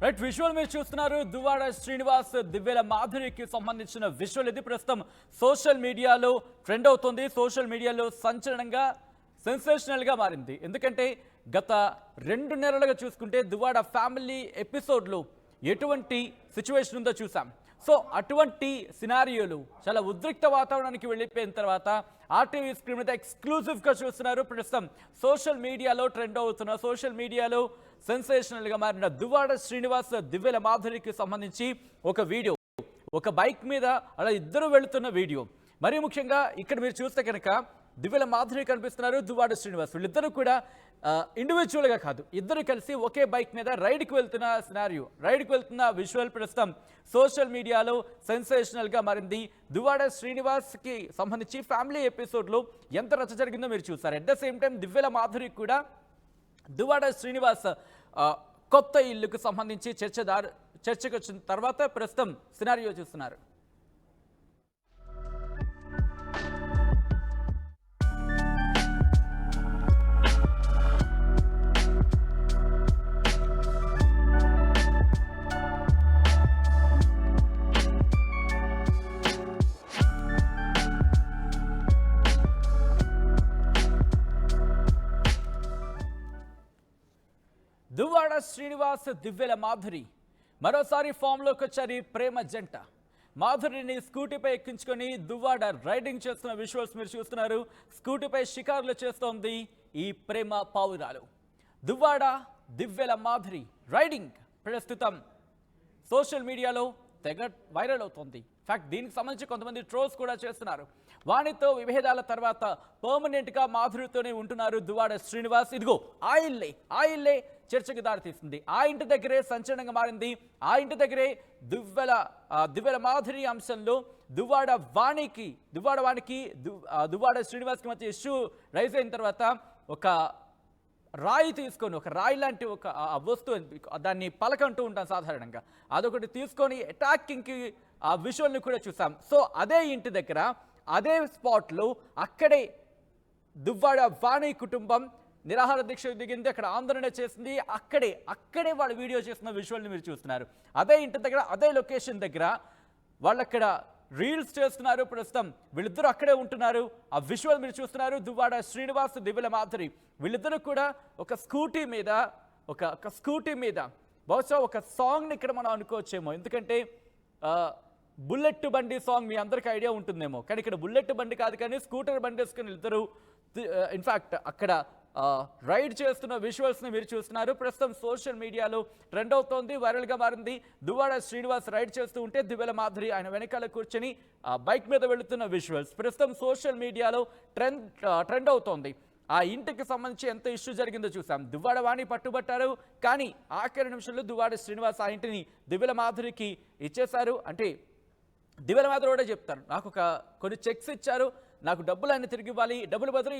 Right visual మీరు చూస్తున్నారు. దువ్వాడ శ్రీనివాస్ దివ్యల మాధురికి సంబంధించిన విజువల్ ఇది ప్రస్తుతం సోషల్ మీడియాలో ట్రెండ్ అవుతుంది. సోషల్ మీడియాలో సంచలనంగా సెన్సేషనల్గా మారింది. ఎందుకంటే గత 2 నెలలుగా చూసుకుంటే దువ్వాడ ఫ్యామిలీ ఎపిసోడ్లో ఎటువంటి సిచ్యువేషన్ ఉందో చూసాం. సో అటువంటి సినారియోలు చాలా ఉద్రిక్త వాతావరణానికి వెళ్ళిపోయిన తర్వాత ఆర్టీవీ స్క్రీన్ మీద ఎక్స్క్లూజివ్గా చూస్తున్నారు. ప్రస్తుతం సోషల్ మీడియాలో ట్రెండ్ అవుతున్న సోషల్ మీడియాలో సెన్సేషనల్గా మారిన దువ్వాడ శ్రీనివాస్ దివ్యల మాధురికి సంబంధించి ఒక వీడియో, ఒక బైక్ మీద అలా ఇద్దరు వెళుతున్న వీడియో. మరీ ముఖ్యంగా ఇక్కడ మీరు చూస్తే కనుక దివ్యల మాధురి కనిపిస్తున్నారు, దువ్వాడ శ్రీనివాస్. వీళ్ళిద్దరూ కూడా ఇండివిజువల్గా కాదు, ఇద్దరు కలిసి ఒకే బైక్ మీద రైడ్కి వెళ్తున్న సినారియో, రైడ్కి వెళ్తున్న విజువల్ ప్రస్తుతం సోషల్ మీడియాలో సెన్సేషనల్గా మారింది. దువ్వాడ శ్రీనివాస్కి సంబంధించి ఫ్యామిలీ ఎపిసోడ్లో ఎంత రచ్చ జరిగిందో మీరు చూస్తారు. At the same time Divvala Madhuri కూడా దువ్వాడ శ్రీనివాస్ కొత్త ఇల్లుకు సంబంధించి చర్చకు వచ్చిన తర్వాత ప్రస్తుతం సినారియో చూస్తున్నారు. దువ్వాడ శ్రీనివాస్ దివ్యల మాధురి మరోసారి ఫామ్లోకి వచ్చారు ఈ ప్రేమ జంట. మాధురిని స్కూటీపై ఎక్కించుకొని దువ్వాడ రైడింగ్ చేస్తున్న విజువల్స్ మీరు చూస్తున్నారు. స్కూటీపై షికారులు చేస్తోంది ఈ ప్రేమ పావురాలు. దువ్వాడ దివ్యల మాధురి రైడింగ్ ప్రస్తుతం సోషల్ మీడియాలో తెగ వైరల్ అవుతోంది. ఫ్యాక్ట్ దీనికి సంబంధించి కొంతమంది ట్రోల్స్ కూడా చేస్తున్నారు. వానితో విభేదాల తర్వాత పర్మనెంట్గా మాధురితోనే ఉంటున్నారు దువ్వాడ శ్రీనివాస్. ఇదిగో ఆ ఇల్లే చర్చకు దారితీస్తుంది. ఆ ఇంటి దగ్గరే సంచలనంగా మారింది. ఆ ఇంటి దగ్గరే దివ్యల మాధురి అంశంలో దువ్వాడ శ్రీనివాస్కి మధ్య ఇష్యూ రైజ్ అయిన తర్వాత ఒక రాయి తీసుకొని, ఒక రాయి లాంటి ఒక వస్తువు, దాన్ని పలకంటూ ఉంటాం సాధారణంగా, అదొకటి తీసుకొని అటాకింగ్కి ఆ విజువల్ని కూడా చూసాం. సో అదే ఇంటి దగ్గర అదే స్పాట్లో అక్కడే దువ్వాడ వాణి కుటుంబం నిరాహార దీక్ష దిగింది, అక్కడ ఆందోళన చేసింది. అక్కడే వాళ్ళు వీడియో చేస్తున్న విజువల్ని మీరు చూస్తున్నారు. అదే ఇంటి దగ్గర అదే లొకేషన్ దగ్గర వాళ్ళు అక్కడ రీల్స్ చేస్తున్నారు. ప్రస్తుతం వీళ్ళిద్దరూ అక్కడే ఉంటున్నారు. ఆ విజువల్ మీరు చూస్తున్నారు. దువ్వాడ శ్రీనివాస్ దివ్యల మాధురి వీళ్ళిద్దరూ కూడా ఒక స్కూటీ మీద బహుశా ఒక సాంగ్ని ఇక్కడ మనం అనుకోవచ్చేమో. ఎందుకంటే బుల్లెట్ బండి సాంగ్ మీ అందరికీ ఐడియా ఉంటుందేమో, కానీ ఇక్కడ బుల్లెట్ బండి కాదు, కానీ స్కూటర్ బండి వేసుకుని ఇద్దరు ఇన్ఫ్యాక్ట్ అక్కడ రైడ్ చేస్తున్న విజువల్స్ని మీరు చూస్తున్నారు. ప్రస్తుతం సోషల్ మీడియాలో ట్రెండ్ అవుతోంది, వైరల్గా మారింది. దువ్వాడ శ్రీనివాస్ రైడ్ చేస్తూ ఉంటే దివ్యల మాధురి ఆయన వెనకాల కూర్చొని బైక్ మీద వెళుతున్న విజువల్స్ ప్రస్తుతం సోషల్ మీడియాలో ట్రెండ్ అవుతోంది. ఆ ఇంటికి సంబంధించి ఎంత ఇష్యూ జరిగిందో చూసాం. దువ్వాడ వాణి పట్టుబట్టారు, కానీ ఆఖరి నిమిషంలో దువ్వాడ శ్రీనివాస్ ఆ ఇంటిని దివ్యల మాధురికి ఇచ్చేశారు. అంటే దివ్యల మాధురి కూడా చెప్తారు, నాకు కొన్ని చెక్స్ ఇచ్చారు, నాకు డబ్బులు అన్ని తిరిగి ఇవ్వాలి, డబ్బులు బదులు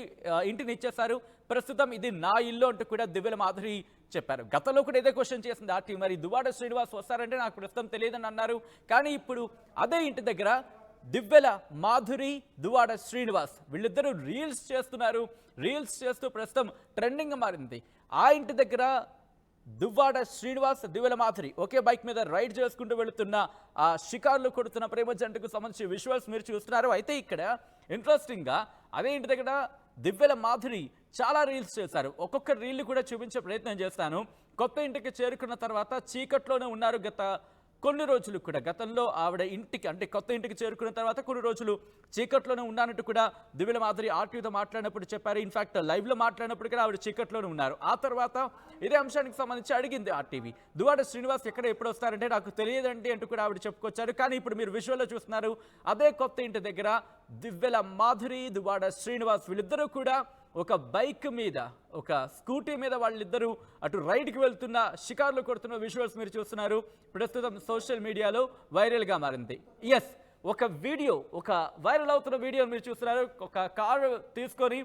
ఇంటిని ఇచ్చేశారు, ప్రస్తుతం ఇది నా ఇల్లు అంటూ కూడా దివ్యల మాధురి చెప్పారు. గతంలో కూడా ఇదే క్వశ్చన్ చేసింది ఆర్టీ, మరి దువ్వాడ శ్రీనివాస్ వస్తారంటే నాకు ప్రస్తుతం తెలియదని అన్నారు. కానీ ఇప్పుడు అదే ఇంటి దగ్గర దివ్యల మాధురి, దువ్వాడ శ్రీనివాస్ వీళ్ళిద్దరూ రీల్స్ చేస్తున్నారు. రీల్స్ చేస్తూ ప్రస్తుతం ట్రెండింగ్ మారింది. ఆ ఇంటి దగ్గర దువ్వాడ శ్రీనివాస్, దివ్యల మాధురి ఒకే బైక్ మీద రైడ్ చేసుకుంటూ వెళుతున్న ఆ షికార్లు కొడుతున్న ప్రేమ జంటకు సంబంధించి విజువల్స్ మీరు చూస్తున్నారు. అయితే ఇక్కడ ఇంట్రెస్టింగ్గా అదే ఇంటి దగ్గర దివ్యల మాధురి చాలా రీల్స్ చేశారు. ఒక్కొక్క రీల్ని కూడా చూపించే ప్రయత్నం చేస్తాను. కొత్త ఇంటికి చేరుకున్న తర్వాత చీకట్లోనే ఉన్నారు కొన్ని రోజులు కూడా. గతంలో ఆవిడ ఇంటికి, అంటే కొత్త ఇంటికి చేరుకున్న తర్వాత కొన్ని రోజులు చీకట్లోనే ఉన్నానంటూ కూడా దివ్యల మాధురి ఆర్టీవీతో మాట్లాడినప్పుడు చెప్పారు. ఇన్ఫాక్ట్ లైవ్లో మాట్లాడినప్పుడు కూడా ఆవిడ చీకట్లోనే ఉన్నారు. ఆ తర్వాత ఇదే అంశానికి సంబంధించి అడిగింది ఆర్టీవీ, దువ్వాడ శ్రీనివాస్ ఎప్పుడు వస్తారంటే నాకు తెలియదండి అంటూ కూడా ఆవిడ చెప్పుకొచ్చారు. కానీ ఇప్పుడు మీరు విజువల్లో చూస్తున్నారు, అదే కొత్త ఇంటి దగ్గర దివ్యల మాధురి, దువ్వాడ శ్రీనివాస్ వీళ్ళిద్దరూ కూడా ఒక బైక్ మీద, ఒక స్కూటీ మీద వాళ్ళిద్దరూ అటు రైడ్కి వెళ్తున్న షికార్లు కొడుతున్న విజువల్స్ మీరు చూస్తున్నారు. ప్రస్తుతం సోషల్ మీడియాలో వైరల్గా మారింది. ఒక వీడియో, ఒక వైరల్ అవుతున్న వీడియో మీరు చూస్తున్నారు. ఒక కారు తీసుకొని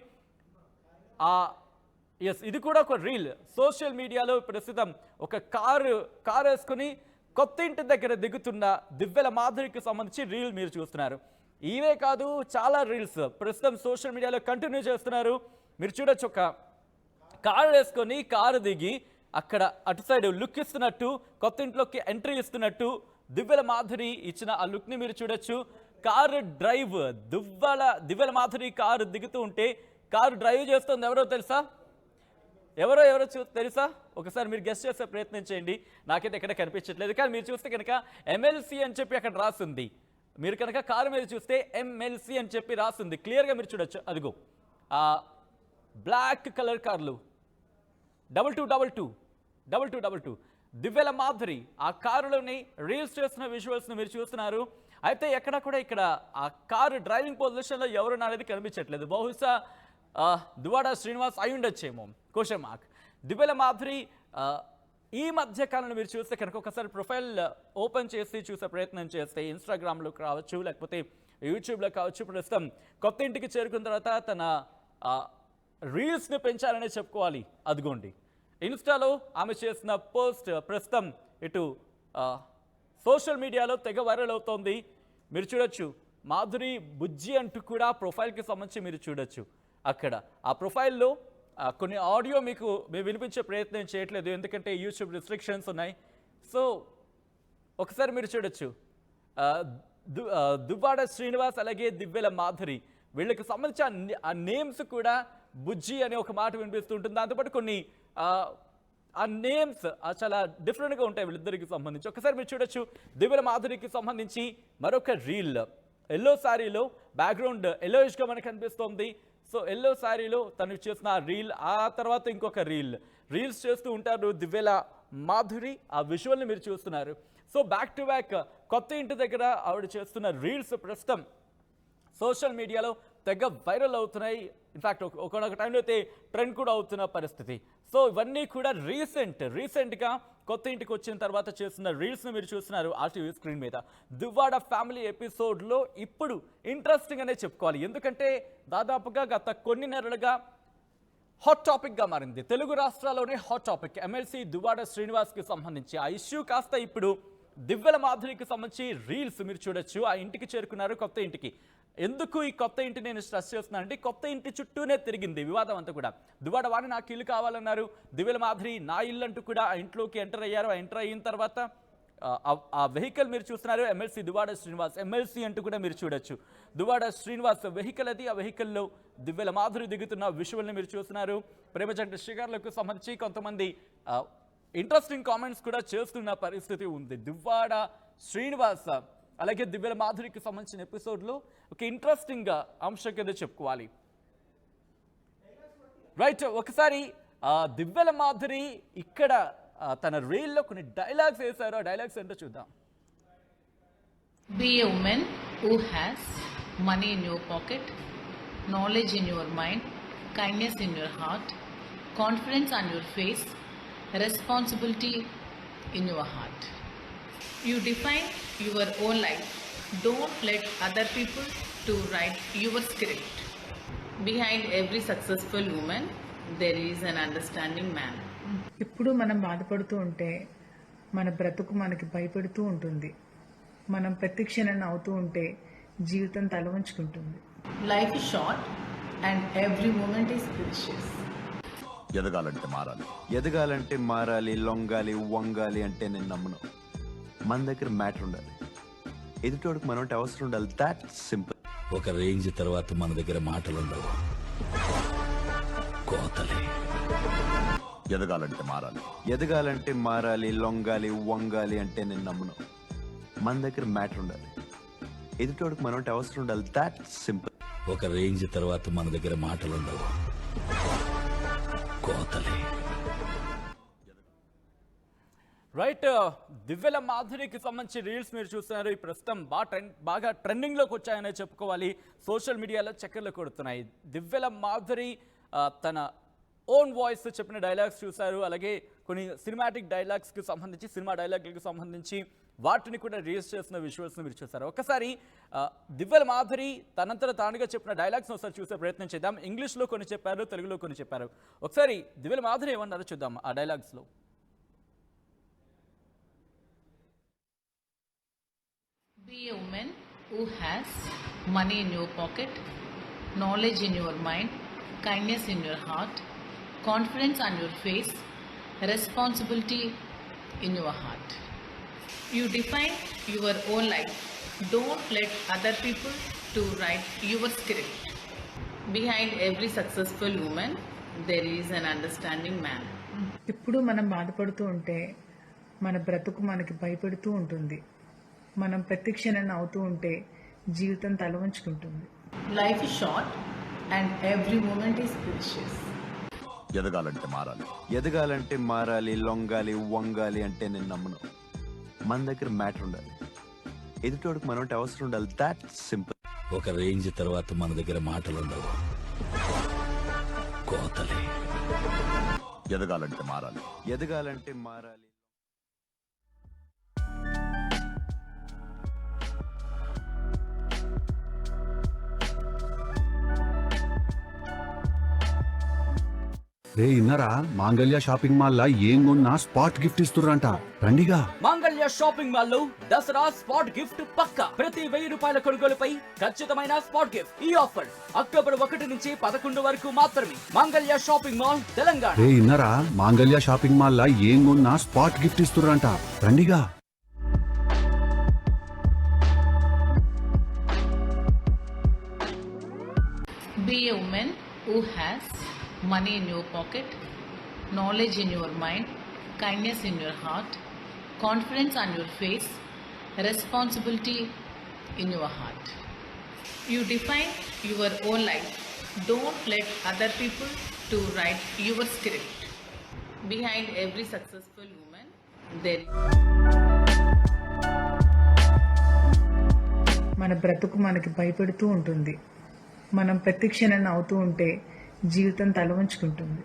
ఇది కూడా ఒక రీల్ సోషల్ మీడియాలో ప్రస్తుతం ఒక కారు వేసుకుని కొత్త ఇంటి దగ్గర దిగుతున్న దివ్యల మాధురికి సంబంధించి రీల్ మీరు చూస్తున్నారు. ఇవే కాదు, చాలా రీల్స్ ప్రస్తుతం సోషల్ మీడియాలో కంటిన్యూ చేస్తున్నారు. మీరు చూడొచ్చు, ఒక కారు వేసుకొని కారు దిగి అక్కడ అటు సైడ్ లుక్ ఇస్తున్నట్టు, కొత్త ఇంట్లోకి ఎంట్రీ ఇస్తున్నట్టు దివ్యల మాధురి ఇచ్చిన ఆ లుక్ని మీరు చూడొచ్చు. కారు డ్రైవ్, దివ్యల మాధురి కారు దిగుతూ ఉంటే కారు డ్రైవ్ చేస్తుంది ఎవరో తెలుసా? ఎవరో తెలుసా? ఒకసారి మీరు గెస్ట్ చేసే ప్రయత్నం చేయండి. నాకైతే ఎక్కడ కనిపించట్లేదు, కానీ మీరు చూస్తే కనుక MLC అని చెప్పి అక్కడ రాస్తుంది. మీరు కనుక కారు మీద చూస్తే MLC అని చెప్పి రాస్తుంది, క్లియర్గా మీరు చూడొచ్చు. అదిగో ఆ బ్లాక్ కలర్ కార్లు 2222 దివ్యల మాధురి ఆ కారులోని రీల్స్ చేస్తున్న విజువల్స్ని మీరు చూస్తున్నారు. అయితే ఎక్కడ కూడా ఇక్కడ ఆ కారు డ్రైవింగ్ పొజిషన్లో ఎవరు అనేది కనిపించట్లేదు. బహుశా దువ్వాడ శ్రీనివాస్ అయి ఉండొచ్చేమో, క్వశ్చన్ మార్క్. దివ్యల మాధురి ఈ మధ్య కాలంలో మీరు చూస్తే కనుక ఒకసారి ప్రొఫైల్ ఓపెన్ చేసి చూసే ప్రయత్నం చేస్తే ఇన్స్టాగ్రామ్లో కావచ్చు, లేకపోతే యూట్యూబ్లో కావచ్చు, ప్రస్తుతం కొత్త ఇంటికి చేరుకున్న తర్వాత తన రీల్స్ని పెంచాలనే చెప్పుకోవాలి. అదిగోండి ఇన్స్టాలో ఆమె చేసిన పోస్ట్ ప్రస్తుతం ఇటు సోషల్ మీడియాలో తెగ వైరల్ అవుతోంది. మీరు చూడొచ్చు మాధురి బుజ్జి అంటూ కూడా ప్రొఫైల్కి సంబంధించి మీరు చూడొచ్చు. అక్కడ ఆ ప్రొఫైల్లో కొన్ని ఆడియో మేము వినిపించే ప్రయత్నం చేయట్లేదు, ఎందుకంటే యూట్యూబ్ రిస్ట్రిక్షన్స్ ఉన్నాయి. సో ఒకసారి మీరు చూడొచ్చు దువ్వాడ శ్రీనివాస్ అలాగే దివ్యల మాధురి వీళ్ళకి సంబంధించిన ఆ నేమ్స్ కూడా బుజ్జి అనే ఒక మాట వినిపిస్తుంటుంది. దాంతోపాటు కొన్ని ఆ నేమ్స్ చాలా డిఫరెంట్గా ఉంటాయి వీళ్ళిద్దరికి సంబంధించి. ఒకసారి మీరు చూడొచ్చు దివ్యల మాధురికి సంబంధించి మరొక రీల్, ఎల్లో శారీలో బ్యాక్గ్రౌండ్ ఎల్లోయిష్గా మనకు కనిపిస్తోంది. సో ఎల్లో శారీలో తను చేసిన రీల్, ఆ తర్వాత ఇంకొక రీల్స్ చేస్తూ ఉంటారు దివ్యల మాధురి. ఆ విజువల్ని మీరు చూస్తున్నారు. సో బ్యాక్ టు బ్యాక్ కొత్త ఇంటి దగ్గర ఆవిడ చేస్తున్న రీల్స్ ప్రస్తుతం సోషల్ మీడియాలో తెగ వైరల్ అవుతున్నాయి. ఇన్ఫ్యాక్ట్ ఒకనొక టైంలో అయితే ట్రెండ్ కూడా అవుతున్న పరిస్థితి. సో ఇవన్నీ కూడా రీసెంట్గా కొత్త ఇంటికి వచ్చిన తర్వాత చేస్తున్న రీల్స్ని మీరు చూస్తున్నారు RTV స్క్రీన్ మీద. దువ్వాడ ఫ్యామిలీ ఎపిసోడ్లో ఇప్పుడు ఇంట్రెస్టింగ్ అనే చెప్పుకోవాలి, ఎందుకంటే దాదాపుగా గత కొన్ని నెలలుగా హాట్ టాపిక్గా మారింది. తెలుగు రాష్ట్రాల్లోనే హాట్ టాపిక్ MLC దువ్వాడ శ్రీనివాస్కి సంబంధించి. ఆ ఇష్యూ కాస్త ఇప్పుడు దివ్యల మాధురికి సంబంధించి రీల్స్ మీరు చూడొచ్చు. ఆ ఇంటికి చేరుకున్నారు, కొత్త ఇంటికి. ఎందుకు ఈ కొత్త ఇంటి నేను స్ట్రెస్ చేస్తున్నానంటే కొత్త ఇంటి చుట్టూనే తిరిగింది వివాదం అంతా కూడా. దువ్వాడ వాణి నాకు ఇల్లు కావాలన్నారు, దివ్యల మాధురి నా ఇల్లు అంటూ కూడా ఆ ఇంట్లోకి ఎంటర్ అయ్యారు. ఆ ఎంటర్ అయిన తర్వాత ఆ వెహికల్ మీరు చూస్తున్నారు MLC దువ్వాడ శ్రీనివాస్ MLC అంటూ కూడా మీరు చూడొచ్చు. దువ్వాడ శ్రీనివాస్ వెహికల్ అది. ఆ వెహికల్లో దివ్యల మాధురి దిగుతున్న విజువల్ని మీరు చూస్తున్నారు. ప్రేమజంట షికార్లకు సంబంధించి కొంతమంది ఇంట్రెస్టింగ్ కామెంట్స్ కూడా చేస్తున్న పరిస్థితి ఉంది. దువ్వాడ శ్రీనివాస్ అలాగే దివ్యల మాధురికి సంబంధించిన ఎపిసోడ్లో ఒక ఇంట్రెస్టింగ్ అంశం కింద చెప్పుకోవాలి. రైట్, ఒకసారి దివ్యల మాధురి ఇక్కడ తన రీల్లో కొన్ని డైలాగ్స్ వేశారు. ఆ డైలాగ్స్ ఏంటో చూద్దాం. Be a woman who has money in your pocket, knowledge in your mind, kindness in your heart, confidence on your face, responsibility in your heart. You define your own life. Don't let other people to write your script. Behind every successful woman, there is an understanding man. ఇప్పుడు మనం బాధపడుతూ ఉంటే మన బ్రతుకు మనకి భయపెడుతూ ఉంటుంది. మనం ప్రతి క్షణం నవ్వుతూ ఉంటే జీవితం తల వంచుకుంటుంది. Life is short and every moment is precious. ఎదగాలంటే మారాలి, లొంగాలి, వంగాలి అంటే నేను నమ్మను. మన దగ్గర మ్యాటర్ ఉండాలి, ఎదుటోడికి మనోటి అవసరం ఉండాలి. That simple. ఒక రేంజ్ తర్వాత మన దగ్గర మాటలు ఉండవు, కోతలే. ఎదగాలంటే మారాలి, లొంగాలి, వంగాలి అంటే నేను నమ్మను. మన దగ్గర మ్యాటర్ ఉండాలి, ఎదుటోడికి మనోటి అవసరం ఉండాలి. That simple. ఒక రేంజ్ తర్వాత మన దగ్గర మాటలు ఉండవు, కోతలే. రైట్, దివ్యల మాధురికి సంబంధించి రీల్స్ మీరు చూస్తున్నారు. ఈ ప్రస్తుతం బాగా ట్రెండింగ్లోకి వచ్చాయనే చెప్పుకోవాలి. సోషల్ మీడియాలో చక్కర్లు కొడుతున్నాయి. దివ్యల మాధురి తన ఓన్ వాయిస్ చెప్పిన డైలాగ్స్ చూశారు. అలాగే కొన్ని సినిమాటిక్ డైలాగ్స్కి సంబంధించి, సినిమా డైలాగ్లకు సంబంధించి వాటిని కూడా రీల్స్ చేస్తున్న విజువల్స్ని మీరు చూస్తారు. ఒకసారి దివ్యల మాధురి తనంతట తానుగా చెప్పిన డైలాగ్స్ని ఒకసారి చూసే ప్రయత్నం చేద్దాం. ఇంగ్లీష్లో కొన్ని చెప్పారు, తెలుగులో కొన్ని చెప్పారు. ఒకసారి దివ్యల మాధురి ఏమన్నారో చూద్దాం ఆ డైలాగ్స్లో. Be a woman who has money in your pocket, knowledge in your mind, kindness in your heart, confidence on your face, responsibility in your heart. You define your own life. Don't let other people to write your script. Behind every successful woman, there is an understanding man. ఎప్పుడు మనం బాధపడుతూ ఉంటే మన బ్రతుకు మనకి భయపెడుతూ ఉంటుంది. మనం ప్రతి క్షణం నవ్వుతూ ఉంటే జీవితం తల వంచుకుంటుంది. Life is short and every moment is precious. ఎదగాలంటే మారాలి, లొంగాలి, వంగాలి అంటే నేను నమ్మను. మన దగ్గర మ్యాటర్ ఉండాలి, ఎదుటోడికి మనోటి అవసరం ఉండాలి. That simple. ఒక రేంజ్ తర్వాత మన దగ్గర మాటలుండవు, కోతలే. ఎదగాలంటే మారాలి. రే ఇన్నరా మాంగళ్య షాపింగ్ మాల్ లా ఏం కొన్నా స్పాట్ గిఫ్ట్ ఇస్తుర్రంట, రండిగా. మాంగళ్య షాపింగ్ మాల్ లో దసరా స్పాట్ గిఫ్ట్ పక్కా. ప్రతి 1000 రూపాయల కొనుగోలుపై ఖచ్చితమైన స్పాట్ గిఫ్ట్. ఈ ఆఫర్ అక్టోబర్ 1 నుంచి 11 వరకు మాత్రమే. Mangalya shopping mall, Telangana. రే ఇన్నరా మాంగళ్య షాపింగ్ మాల్ లా ఏం కొన్నా స్పాట్ గిఫ్ట్ ఇస్తుర్రంట, రండిగా. Be a woman who has money in your pocket, knowledge in your mind, kindness in your heart, confidence on your face, responsibility in your heart. You define your own life. Don't let other people to write your script. Behind every successful woman, there మన బ్రతుకు మనకి భయపెడుతూ ఉంటుంది. మనం ప్రతి క్షణం నవ్వుతూ ఉంటే జీవితం తల వంచుకుంటుంది.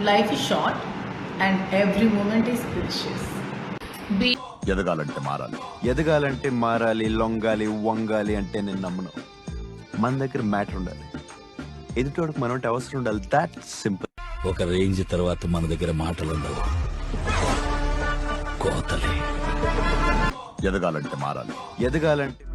life is short and every moment is precious. Be ఎదగాలంటే మారాలి, లొంగాలి, వంగాలి అంటే నేను నమ్మను. మన దగ్గర మ్యాటర్ ఉండాలి, ఎదుటోడికి మనోటి అవసరం ఉండాలి. That simple. ఒక రేంజ్ తర్వాత మన దగ్గర మాటలుండవు, కోతలే. ఎదగాలంటే